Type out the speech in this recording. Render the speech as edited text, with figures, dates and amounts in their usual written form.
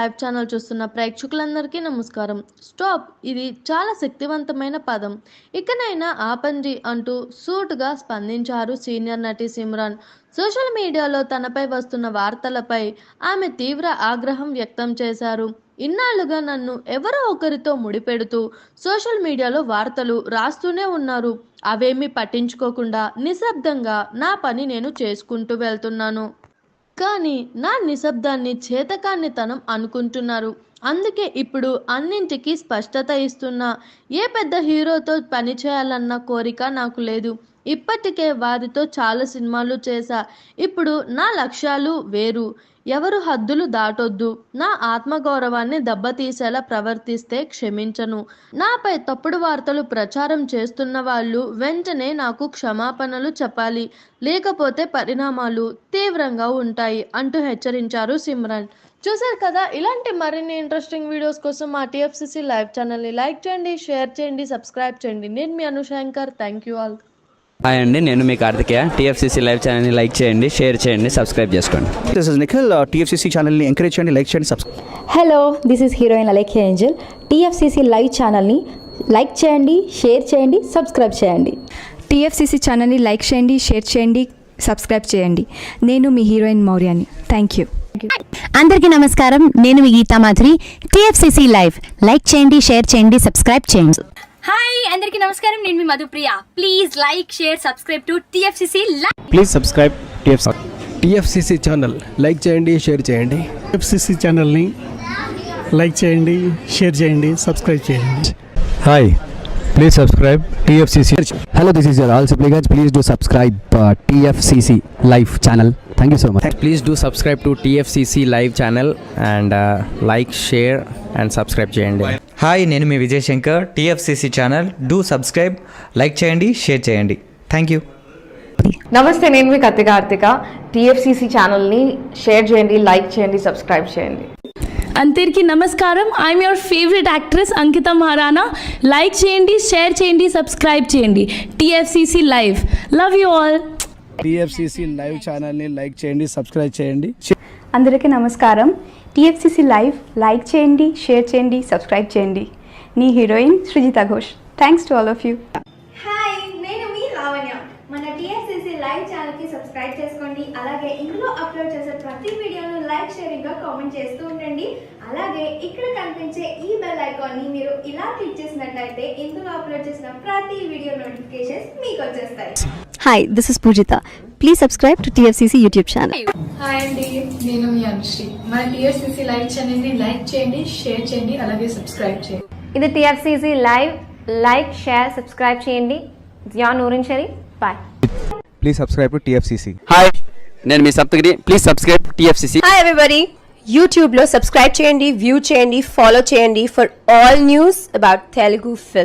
Live channel చూస్తున్న ప్రేక్షకులందరికీ నమస్కారం. స్టాప్, ఇది చాలా శక్తివంతమైన పదం. ఇకనైనా ఆపండి అంటూ సూటుగా స్పందించారు సీనియర్ నటి సిమ్రాన్. సోషల్ మీడియాలో తనపై వస్తున్న వార్తలపై ఆమె తీవ్ర ఆగ్రహం వ్యక్తం చేశారు. ఇన్నాళ్లుగా నన్ను ఎవరో ఒకరితో ముడిపెడుతూ సోషల్ మీడియాలో వార్తలు రాస్తూనే ఉన్నారు. అవేమీ పట్టించుకోకుండా నిశ్శబ్దంగా నా పని నేను చేసుకుంటూ వెళ్తున్నాను. కానీ నా నిశ్శబ్దాన్ని చేతకానితనం అనుకుంటున్నారు. అందుకే ఇప్పుడు అన్నింటికీ స్పష్టత ఇస్తున్నా. ఏ పెద్ద హీరోతో పని చేయాలన్న కోరిక నాకు లేదు. ఇప్పటికే వారితో చాలా సినిమాలు చేశా. ఇప్పుడు నా లక్ష్యాలు వేరు. ఎవరు హద్దులు దాటొద్దు. నా ఆత్మగౌరవాన్ని దెబ్బతీసేలా ప్రవర్తిస్తే క్షమించను. నాపై తప్పుడు వార్తలు ప్రచారం చేస్తున్న వాళ్ళు వెంటనే నాకు క్షమాపణలు చెప్పాలి, లేకపోతే పరిణామాలు తీవ్రంగా ఉంటాయి అంటూ హెచ్చరించారు సిమ్రాన్. చూసారు కదా, ఇలాంటి మరిన్ని ఇంట్రెస్టింగ్ వీడియోస్ కోసం మా టీఎఫ్సీసీ లైవ్ ఛానల్ని లైక్ చేయండి, షేర్ చేయండి, సబ్స్క్రైబ్ చేయండి. నేను మీ Anushankar. Thank you all. Hi అండి, నేను మీ కార్తికేయ. టీఎఫ్సీసీ లైవ్ ఛానల్ని లైక్ చేయండి, షేర్ చేయండి, సబ్స్క్రైబ్ చేసుకోండి. This is Nikhil. టీఎఫ్సీసీ ఛానల్ని ఎంకరేజ్ చేయండి, లైక్ చేయండి, subscribe. Hello, this is heroine Alekhya Angel. TFCC live ఛానల్ని లైక్ చేయండి, షేర్ చేయండి, సబ్స్క్రైబ్ చేయండి. టీఎఫ్సీసీ ఛానల్ని లైక్ చేయండి, షేర్ చేయండి, సబ్స్క్రైబ్ చేయండి. నేను మీ హీరోయిన్ మౌర్యాని. Thank you. అందరికీ నమస్కారం, నేను మీ Geetha Madhuri. TFCC live like చేయండి, షేర్ చేయండి, సబ్స్క్రైబ్ చేయండి. హాయ్ అందరికీ నమస్కారం, నేను మీ Madhupriya. Please like share subscribe to TFCC live. Please subscribe TFCC channel. Like చేయండి, షేర్ చేయండి. టీఎఫ్సీసీ ఛానల్ని లైక్ చేయండి, షేర్ చేయండి, సబ్స్క్రైబ్ చేయండి. Hi, please subscribe TFCC. Hello, this is your all supplicants. Please do subscribe TFCC live channel. Thank you so much. Please do subscribe to TFCC live channel and like, share and subscribe చేయండి. Hi, నేను మీ Vijay Shankar. TFCC channel do subscribe, like చేయండి, share చేయండి. Thank you. నమస్తే, నేను మీ Karthika. TFCC ఛానల్ని share చేయండి, లైక్ చేయండి, సబ్స్క్రైబ్ చేయండి. అందరికీ నమస్కారం, I'm your favourite actress Ankita Maharana. Like చేయండి, షేర్ చేయండి, సబ్స్క్రైబ్ చేయండి. TFCC live. Love you all. TFCC live ఛానల్ని లైక్ చేయండి, సబ్స్క్రైబ్ చేయండి. అందరికీ నమస్కారం. టీఎఫ్సీసీ లైవ్ లైక్ చేయండి, షేర్ చేయండి, సబ్స్క్రైబ్ చేయండి. నీ heroine Srujitha Ghosh. Thanks to all of you. Hi, నేను మీ లావణ్య. మన టీఎఫ్సీసీ లైవ్ ఛానల్కి సబ్స్క్రైబ్ చేసుకోండి. అలాగే ఇందులో అప్లోడ్ చేసే ప్రతి వీడియోను లైక్, షేరింగ్గా కామెంట్ చేస్తూ ఉండండి. అలాగే ఇక్కడ కనిపించే ఈ బెల్ ఐకాన్ని మీరు ఇలా క్లిక్ చేసినట్లయితే ఇందులో అప్లోడ్ చేసిన ప్రతి వీడియో నోటిఫికేషన్స్ మీకు వచ్చేస్తాయి. Hi, this is Pujitha. Please subscribe to TFCC YouTube channel. Hi అండి, నేను మీ అనుశ్రీ. మన టీఎఫ్సీసీ లైవ్ ఛానల్ని లైక్ చేయండి, షేర్ చేయండి, అలాగే సబ్స్క్రైబ్ చేయండి. ఇది TFCC live. Like, share, subscribe చేయండి. Zia Noorin Shari. Bye. Please subscribe to TFCC. Hi, నేను మీ Saptagiri. Please subscribe TFCC. Hi everybody, యూట్యూబ్లో సబ్స్క్రైబ్ చేయండి, వ్యూ చేయండి, ఫాలో చేయండి for all news about Telugu film.